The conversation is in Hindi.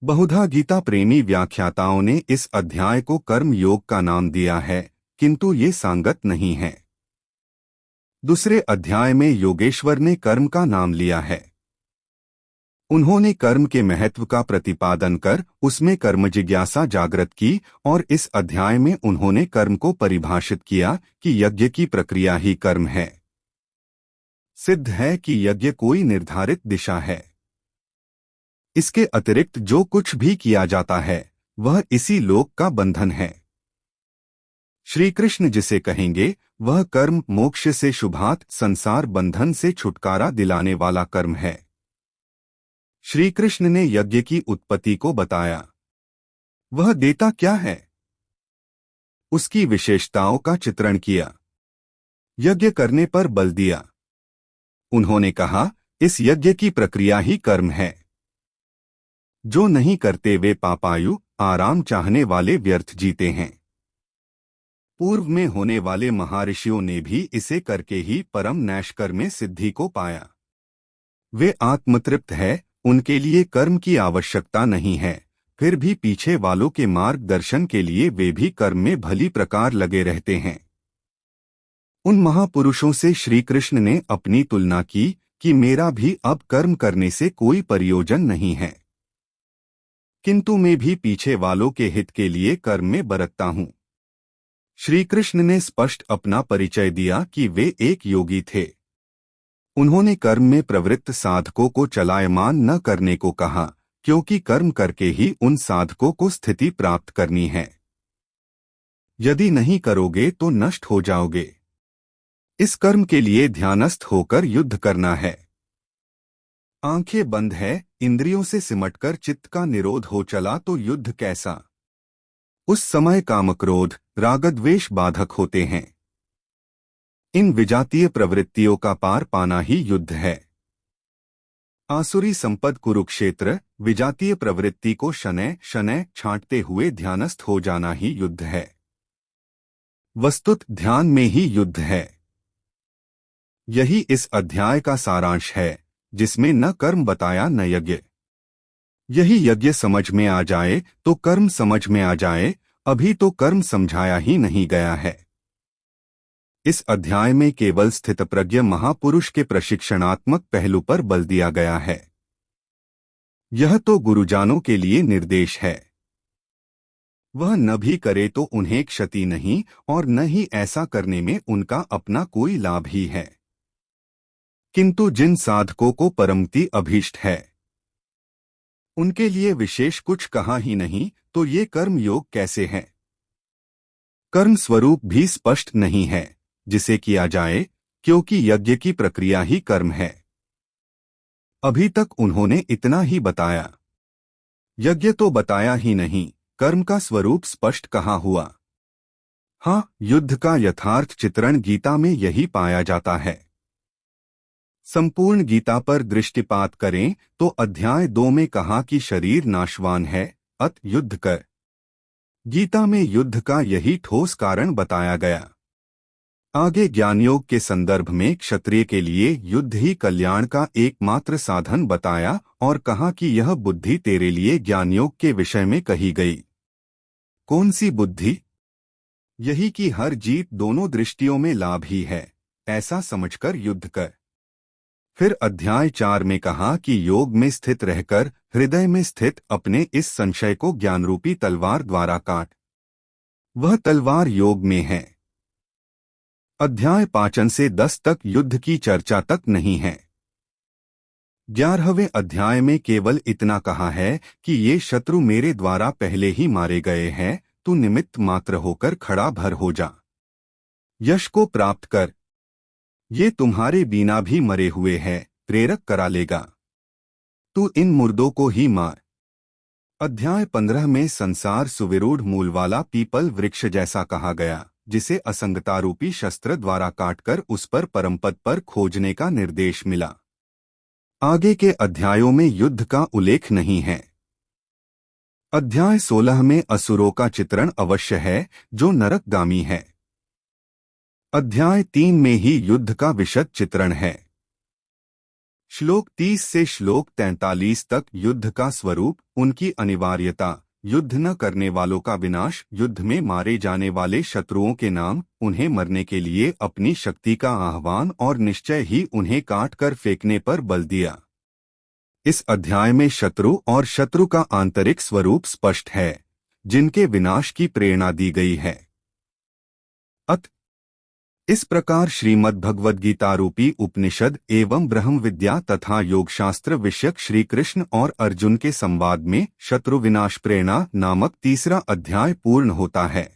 बहुधा गीता प्रेमी व्याख्याताओं ने इस अध्याय को कर्म योग का नाम दिया है, किंतु ये सांगत नहीं है। दूसरे अध्याय में योगेश्वर ने कर्म का नाम लिया है। उन्होंने कर्म के महत्व का प्रतिपादन कर उसमें कर्म जिज्ञासा जागृत की और इस अध्याय में उन्होंने कर्म को परिभाषित किया कि यज्ञ की प्रक्रिया ही कर्म है। सिद्ध है कि यज्ञ कोई निर्धारित दिशा है। इसके अतिरिक्त जो कुछ भी किया जाता है वह इसी लोक का बंधन है। श्री कृष्ण जिसे कहेंगे वह कर्म मोक्ष से शुभात संसार बंधन से छुटकारा दिलाने वाला कर्म है। श्री कृष्ण ने यज्ञ की उत्पत्ति को बताया। वह देता क्या है, उसकी विशेषताओं का चित्रण किया, यज्ञ करने पर बल दिया। उन्होंने कहा इस यज्ञ की प्रक्रिया ही कर्म है। जो नहीं करते वे पापायु आराम चाहने वाले व्यर्थ जीते हैं। पूर्व में होने वाले महर्षियों ने भी इसे करके ही परम नैष्कर में सिद्धि को पाया। वे आत्मतृप्त है, उनके लिए कर्म की आवश्यकता नहीं है। फिर भी पीछे वालों के मार्गदर्शन के लिए वे भी कर्म में भली प्रकार लगे रहते हैं। उन महापुरुषों से श्री कृष्ण ने अपनी तुलना की कि मेरा भी अब कर्म करने से कोई प्रयोजन नहीं है, किंतु मैं भी पीछे वालों के हित के लिए कर्म में बरतता हूँ। श्री कृष्ण ने स्पष्ट अपना परिचय दिया कि वे एक योगी थे। उन्होंने कर्म में प्रवृत्त साधकों को चलायमान न करने को कहा, क्योंकि कर्म करके ही उन साधकों को स्थिति प्राप्त करनी है। यदि नहीं करोगे तो नष्ट हो जाओगे। इस कर्म के लिए ध्यानस्थ होकर युद्ध करना है। आंखें बंद है, इंद्रियों से सिमटकर चित्त का निरोध हो चला तो युद्ध कैसा। उस समय कामक्रोध रागद्वेष बाधक होते हैं। इन विजातीय प्रवृत्तियों का पार पाना ही युद्ध है। आसुरी संपद कुरुक्षेत्र, विजातीय प्रवृत्ति को शनैः शनैः छांटते हुए ध्यानस्थ हो जाना ही युद्ध है। वस्तुत ध्यान में ही युद्ध है। यही इस अध्याय का सारांश है, जिसमें न कर्म बताया न यज्ञ। यही यज्ञ समझ में आ जाए तो कर्म समझ में आ जाए, अभी तो कर्म समझाया ही नहीं गया है। इस अध्याय में केवल स्थितप्रज्ञ महापुरुष के प्रशिक्षणात्मक पहलू पर बल दिया गया है। यह तो गुरुजानों के लिए निर्देश है। वह न भी करे तो उन्हें क्षति नहीं और न ही ऐसा करने में उनका अपना कोई लाभ ही है। किंतु जिन साधकों को परमति अभीष्ट है उनके लिए विशेष कुछ कहा ही नहीं, तो ये कर्म योग कैसे है। कर्म स्वरूप भी स्पष्ट नहीं है जिसे किया जाए, क्योंकि यज्ञ की प्रक्रिया ही कर्म है। अभी तक उन्होंने इतना ही बताया। यज्ञ तो बताया ही नहीं, कर्म का स्वरूप स्पष्ट कहाँ हुआ। हाँ, युद्ध का यथार्थ चित्रण गीता में यही पाया जाता है। संपूर्ण गीता पर दृष्टिपात करें तो अध्याय 2 में कहा कि शरीर नाशवान है, अत युद्ध कर। गीता में युद्ध का यही ठोस कारण बताया गया। आगे ज्ञानयोग के संदर्भ में क्षत्रिय के लिए युद्ध ही कल्याण का एकमात्र साधन बताया और कहा कि यह बुद्धि तेरे लिए ज्ञानयोग के विषय में कही गई। कौन सी बुद्धि? यही कि हर जीत दोनों दृष्टियों में लाभ ही है, ऐसा समझकर युद्ध कर। फिर अध्याय 4 में कहा कि योग में स्थित रहकर हृदय में स्थित अपने इस संशय को ज्ञानरूपी तलवार द्वारा काट। वह तलवार योग में है। अध्याय 5 से 10 तक युद्ध की चर्चा तक नहीं है। 11वें अध्याय में केवल इतना कहा है कि ये शत्रु मेरे द्वारा पहले ही मारे गए हैं, तू निमित्त मात्र होकर खड़ा भर हो जा। यश को प्राप्त कर। ये तुम्हारे बिना भी मरे हुए हैं, प्रेरक करा लेगा। तू इन मुर्दों को ही मार। अध्याय 15 में संसार सुविरूढ़ मूल वाला पीपल वृक्ष जैसा कहा गया, जिसे असंगतारूपी शस्त्र द्वारा काटकर उस पर परमपद पर खोजने का निर्देश मिला। आगे के अध्यायों में युद्ध का उल्लेख नहीं है। अध्याय 16 में असुरों का चित्रण अवश्य है, जो नरकगामी है। अध्याय 3 में ही युद्ध का विशद चित्रण है। श्लोक 30 से श्लोक 43 तक युद्ध का स्वरूप, उनकी अनिवार्यता, युद्ध न करने वालों का विनाश, युद्ध में मारे जाने वाले शत्रुओं के नाम, उन्हें मरने के लिए अपनी शक्ति का आह्वान और निश्चय ही उन्हें काट कर फेंकने पर बल दिया। इस अध्याय में शत्रु और शत्रु का आंतरिक स्वरूप स्पष्ट है, जिनके विनाश की प्रेरणा दी गई है। इस प्रकार श्रीमद् भगवद गीता रूपी उपनिषद एवं ब्रह्म विद्या तथा योगशास्त्र विषयक श्री कृष्ण और अर्जुन के संवाद में शत्रु विनाश प्रेरणा नामक तीसरा अध्याय पूर्ण होता है।